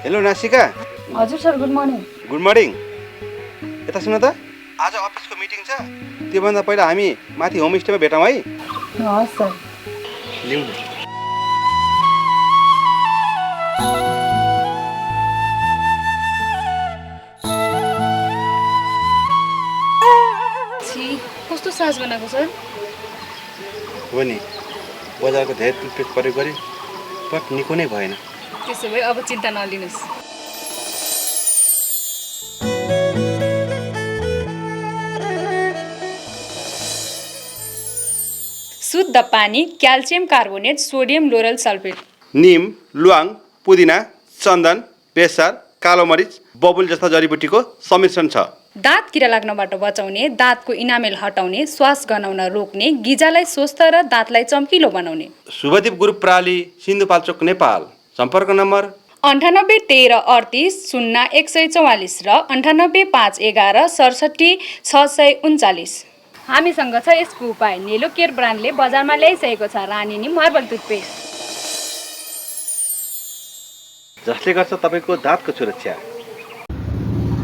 Hello नासिका। हजुर sir, good morning. Good morning. यता सुन त, आज अफिसको मिटिङ छ। त्योभन्दा पहिला हामी माथि होमस्टेमा भेटौँ है। हस् सर। लिउँ। छि, कस्तो सास बनाएको सर? हो नि, बजारको धेरै टुथपेस्ट प्रयोग गरेँ, बट निको नै भएन। त्यसो भए अब चिन्ता नलिनुहोस्। शुद्ध पानी, calcium carbonate, sodium lauryl sulphate. निम, ल्वाङ, पुदिना, चन्दन, बेसार, कालो मरिच, बबुल जस्ता जडीबुटीको सम्मिश्रण छ। दाँत किरा लाग्नबाट बचाउने, दाँतको इनामेल हटाउने, श्वास गनाउन रोक्ने, गिजालाई स्वस्थ र दाँतलाई चम्किलो बनाउने। शुभदीप ग्रुप प्राली, सिन्धुपाल्चोक, नेपाल। सम्पर्क नम्बर 9813380144 र 9851167639। हामीसँग छ यसको उपाय। नेलो केयर ब्रान्डले बजारमा ल्याइसकेको छ रानी निम हर्बल टुथपेस्ट, जसले गर्छ तपाईँको दाँतको सुरक्षा।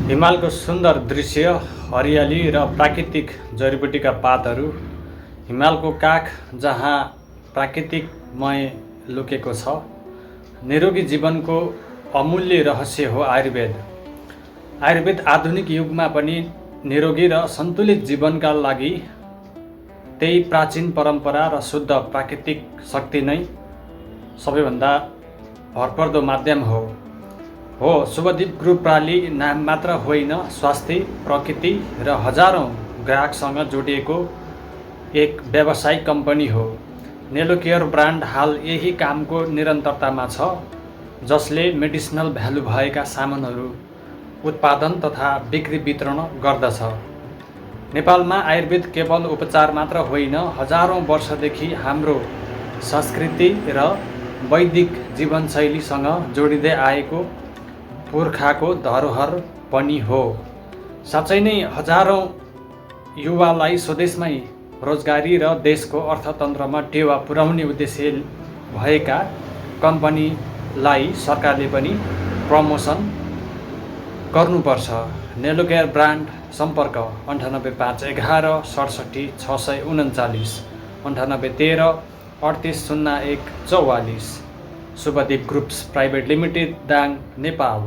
हिमालको सुन्दर दृश्य, हरियाली र प्राकृतिक जडीबुटीका पातहरू। हिमालको काख जहाँ प्राकृतिकमय लुकेको छ। निरोगी जीवनको अमूल्य रहस्य हो आयुर्वेद। आयुर्वेद आधुनिक युगमा पनि निरोगी र सन्तुलित जीवनका लागि त्यही प्राचीन परम्परा र शुद्ध प्राकृतिक शक्ति नै सबैभन्दा भरपर्दो माध्यम हो। शुभदीप ग्रुप प्राली नाम मात्र होइन, स्वास्थ्य, प्रकृति र हजारौं ग्राहकसँग जोडिएको एक व्यावसायिक कम्पनी हो। नेलो केयर ब्रान्ड हाल यही कामको निरन्तरतामा छ, जसले मेडिसिनल भ्यालु भएका सामानहरू उत्पादन तथा बिक्री वितरण गर्दछ। नेपालमा आयुर्वेद केवल उपचार मात्र होइन, हजारौं वर्षदेखि हाम्रो संस्कृति र वैदिक जीवनशैलीसँग जोडिँदै आएको पुर्खाको धरोहर पनि हो। साँच्चै नै हजारौं युवालाई स्वदेशमै रोजगारी र देशको अर्थतन्त्रमा टेवा पुर्याउने उद्देश्य भएका कम्पनीलाई सरकारले पनि प्रमोसन गर्नुपर्छ। नेलो केयर ब्रान्ड सम्पर्क 9851167639, 9813380144। Shubhdeep groups private limited, Dang, Nepal.